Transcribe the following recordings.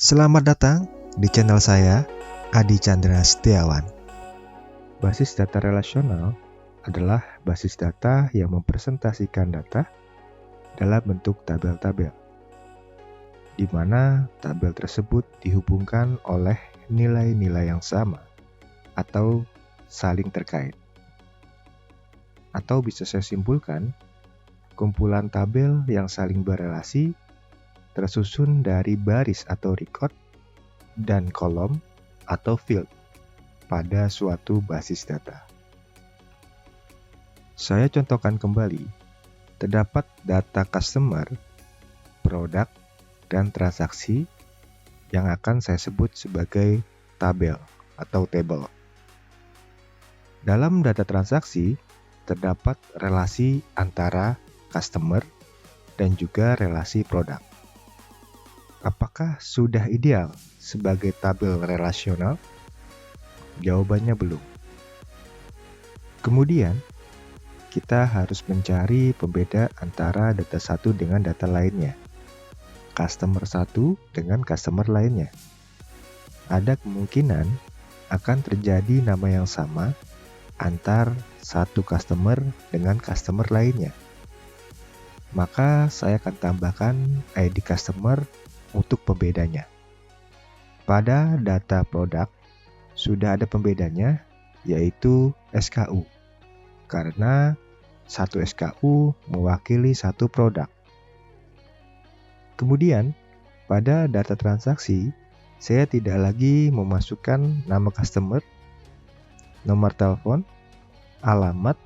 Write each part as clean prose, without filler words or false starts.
Selamat datang di channel saya, Adi Chandra Setiawan. Basis data relasional adalah basis data yang mempresentasikan data dalam bentuk tabel-tabel, di mana tabel tersebut dihubungkan oleh nilai-nilai yang sama atau saling terkait. Atau bisa saya simpulkan, kumpulan tabel yang saling berelasi tersusun dari baris atau record dan kolom atau field pada suatu basis data. Saya contohkan kembali, terdapat data customer, produk, dan transaksi yang akan saya sebut sebagai tabel atau table. Dalam data transaksi, terdapat relasi antara customer dan juga relasi produk. Apakah sudah ideal sebagai tabel relasional? Jawabannya belum. Kemudian, kita harus mencari pembeda antara data satu dengan data lainnya. Customer satu dengan customer lainnya. Ada kemungkinan akan terjadi nama yang sama antar satu customer dengan customer lainnya. Maka saya akan tambahkan ID customer untuk pembedanya. Pada data produk, sudah ada pembedanya, yaitu SKU. Karena satu SKU mewakili satu produk. Kemudian, pada data transaksi, saya tidak lagi memasukkan nama customer, nomor telepon, alamat,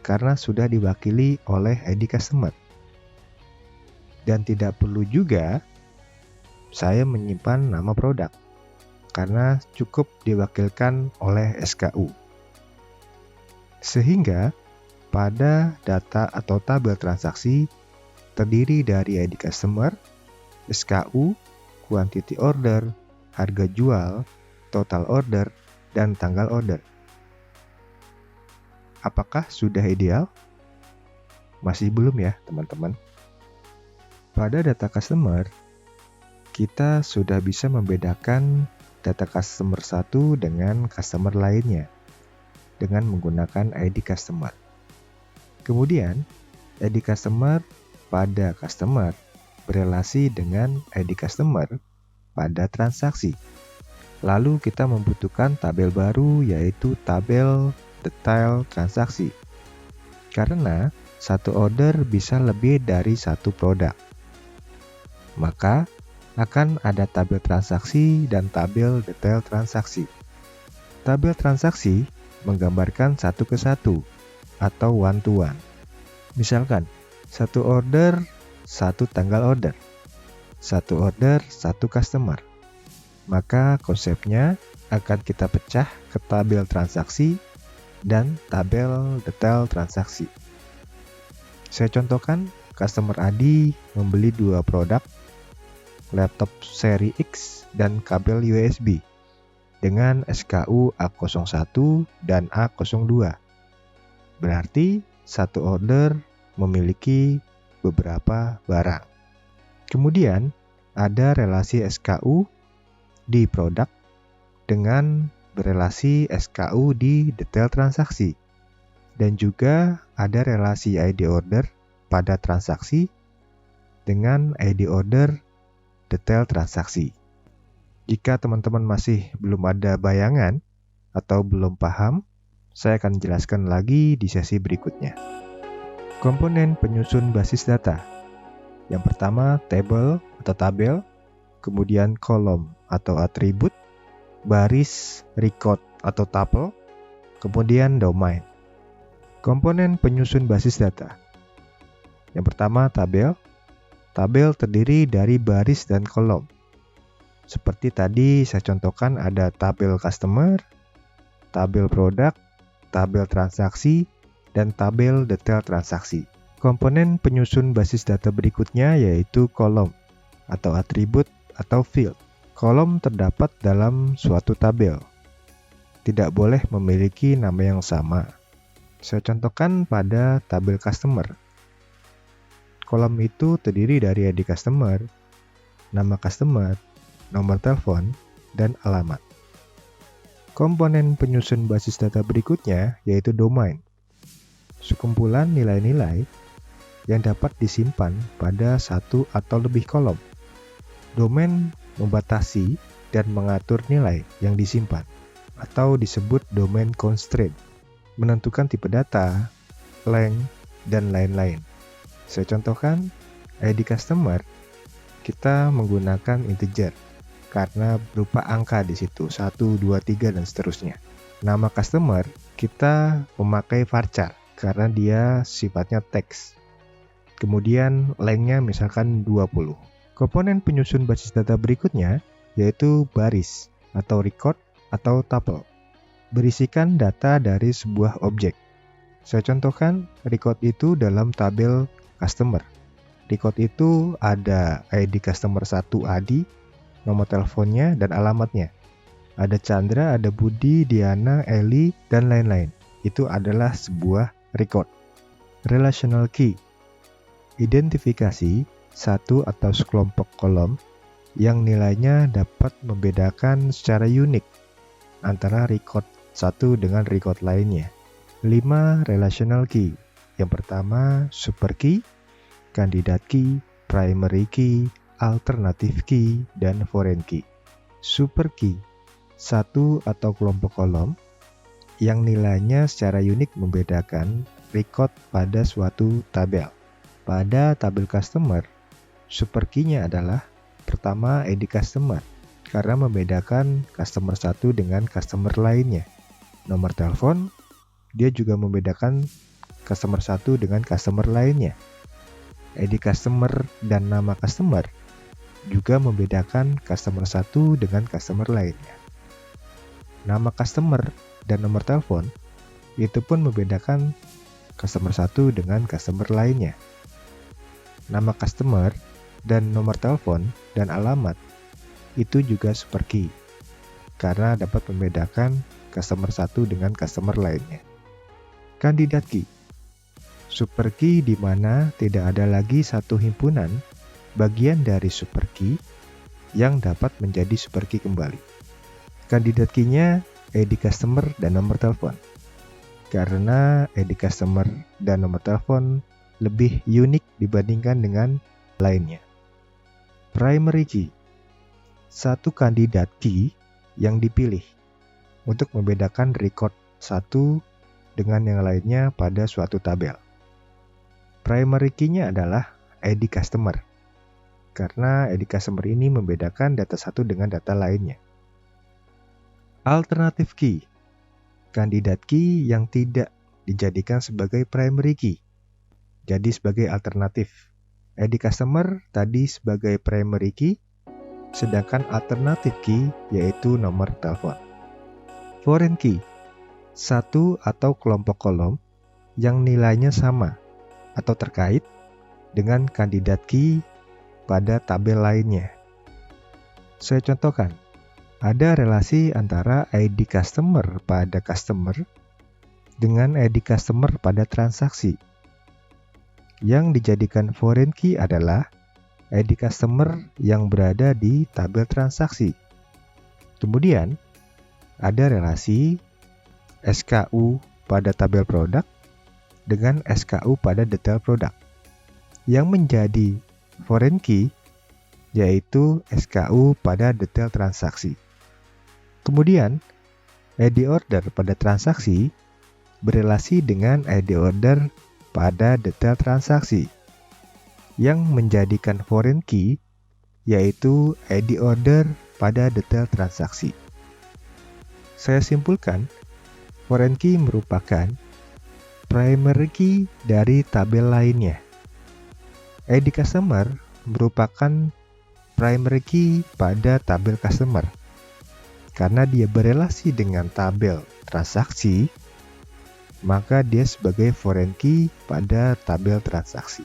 karena sudah diwakili oleh ID customer. Dan tidak perlu juga saya menyimpan nama produk, karena cukup diwakilkan oleh SKU. Sehingga, pada data atau tabel transaksi terdiri dari ID customer, SKU, quantity order, harga jual, total order, dan tanggal order. Apakah sudah ideal? Masih belum ya, teman-teman. Pada data customer, kita sudah bisa membedakan data customer satu dengan customer lainnya dengan menggunakan ID customer. Kemudian, ID customer pada customer berelasi dengan ID customer pada transaksi. Lalu kita membutuhkan tabel baru, yaitu tabel detail transaksi. Karena satu order bisa lebih dari satu produk. Maka akan ada tabel transaksi dan tabel detail transaksi. Tabel transaksi menggambarkan satu ke satu atau one to one. Misalkan, satu order, satu tanggal order. Satu order, satu customer. Maka konsepnya akan kita pecah ke tabel transaksi dan tabel detail transaksi. Saya contohkan, customer Adi membeli 2 produk, laptop seri X dan kabel USB dengan SKU A01 dan A02. Berarti satu order memiliki beberapa barang. Kemudian ada relasi SKU di produk dengan berelasi SKU di detail transaksi. Dan juga ada relasi ID order pada transaksi dengan ID order detail transaksi. Jika teman-teman masih belum ada bayangan atau belum paham, saya akan jelaskan lagi di sesi berikutnya. Komponen penyusun basis data. Yang pertama, table atau tabel, kemudian kolom atau atribut, baris, record atau tuple, kemudian domain. Komponen penyusun basis data. Yang pertama, tabel. Tabel terdiri dari baris dan kolom. Seperti tadi saya contohkan ada tabel customer, tabel produk, tabel transaksi, dan tabel detail transaksi. Komponen penyusun basis data berikutnya yaitu kolom atau atribut atau field. Kolom terdapat dalam suatu tabel. Tidak boleh memiliki nama yang sama. Saya contohkan pada tabel customer. Kolom itu terdiri dari ID customer, nama customer, nomor telepon, dan alamat. Komponen penyusun basis data berikutnya yaitu domain. Sekumpulan nilai-nilai yang dapat disimpan pada satu atau lebih kolom. Domain membatasi dan mengatur nilai yang disimpan, atau disebut domain constraint, menentukan tipe data, length, dan lain-lain. Saya contohkan, ID customer, kita menggunakan integer, karena berupa angka di situ, 1, 2, 3, dan seterusnya. Nama customer, kita memakai varchar, karena dia sifatnya teks. Kemudian length-nya misalkan 20. Komponen penyusun basis data berikutnya, yaitu baris, atau record, atau tuple. Berisikan data dari sebuah objek. Saya contohkan, record itu dalam tabel customer. Record itu ada ID customer 1 Adi, nomor teleponnya, dan alamatnya. Ada Chandra, ada Budi, Diana, Eli, dan lain-lain. Itu adalah sebuah record. Relational key. Identifikasi satu atau sekelompok kolom yang nilainya dapat membedakan secara unik antara record satu dengan record lainnya. 5 relational key. Yang pertama, super key, candidate key, primary key, alternative key, dan foreign key. Super key, satu atau kelompok kolom yang nilainya secara unik membedakan record pada suatu tabel. Pada tabel customer, super key-nya adalah pertama ID customer, karena membedakan customer satu dengan customer lainnya. Nomor telepon, dia juga membedakan customer satu dengan customer lainnya. ID customer dan nama customer juga membedakan customer satu dengan customer lainnya. Nama customer dan nomor telepon itu pun membedakan customer satu dengan customer lainnya. Nama customer dan nomor telepon dan alamat itu juga super key, karena dapat membedakan customer satu dengan customer lainnya. Candidate key, super key di mana tidak ada lagi satu himpunan bagian dari super key yang dapat menjadi super key kembali. Candidate key-nya ID customer dan nomor telepon, karena ID customer dan nomor telepon lebih unik dibandingkan dengan lainnya. Primary key, satu kandidat key yang dipilih untuk membedakan record satu dengan yang lainnya pada suatu tabel. Primary key-nya adalah ID customer, karena ID customer ini membedakan data satu dengan data lainnya. Alternative key, kandidat key yang tidak dijadikan sebagai primary key, jadi sebagai alternatif. ID customer tadi sebagai primary key, sedangkan alternative key yaitu nomor telepon. Foreign key, satu atau kelompok kolom yang nilainya sama atau terkait dengan kandidat key pada tabel lainnya. Saya contohkan, ada relasi antara ID customer pada customer dengan ID customer pada transaksi. Yang dijadikan foreign key adalah ID customer yang berada di tabel transaksi. Kemudian, ada relasi SKU pada tabel produk dengan SKU pada detail produk. Yang menjadi foreign key yaitu SKU pada detail transaksi. Kemudian, ID order pada transaksi berelasi dengan ID order pada detail transaksi. Yang menjadikan foreign key yaitu ID order pada detail transaksi. Saya simpulkan, foreign key merupakan primary key dari tabel lainnya. ID customer merupakan primary key pada tabel customer. Karena dia berelasi dengan tabel transaksi, maka dia sebagai foreign key pada tabel transaksi.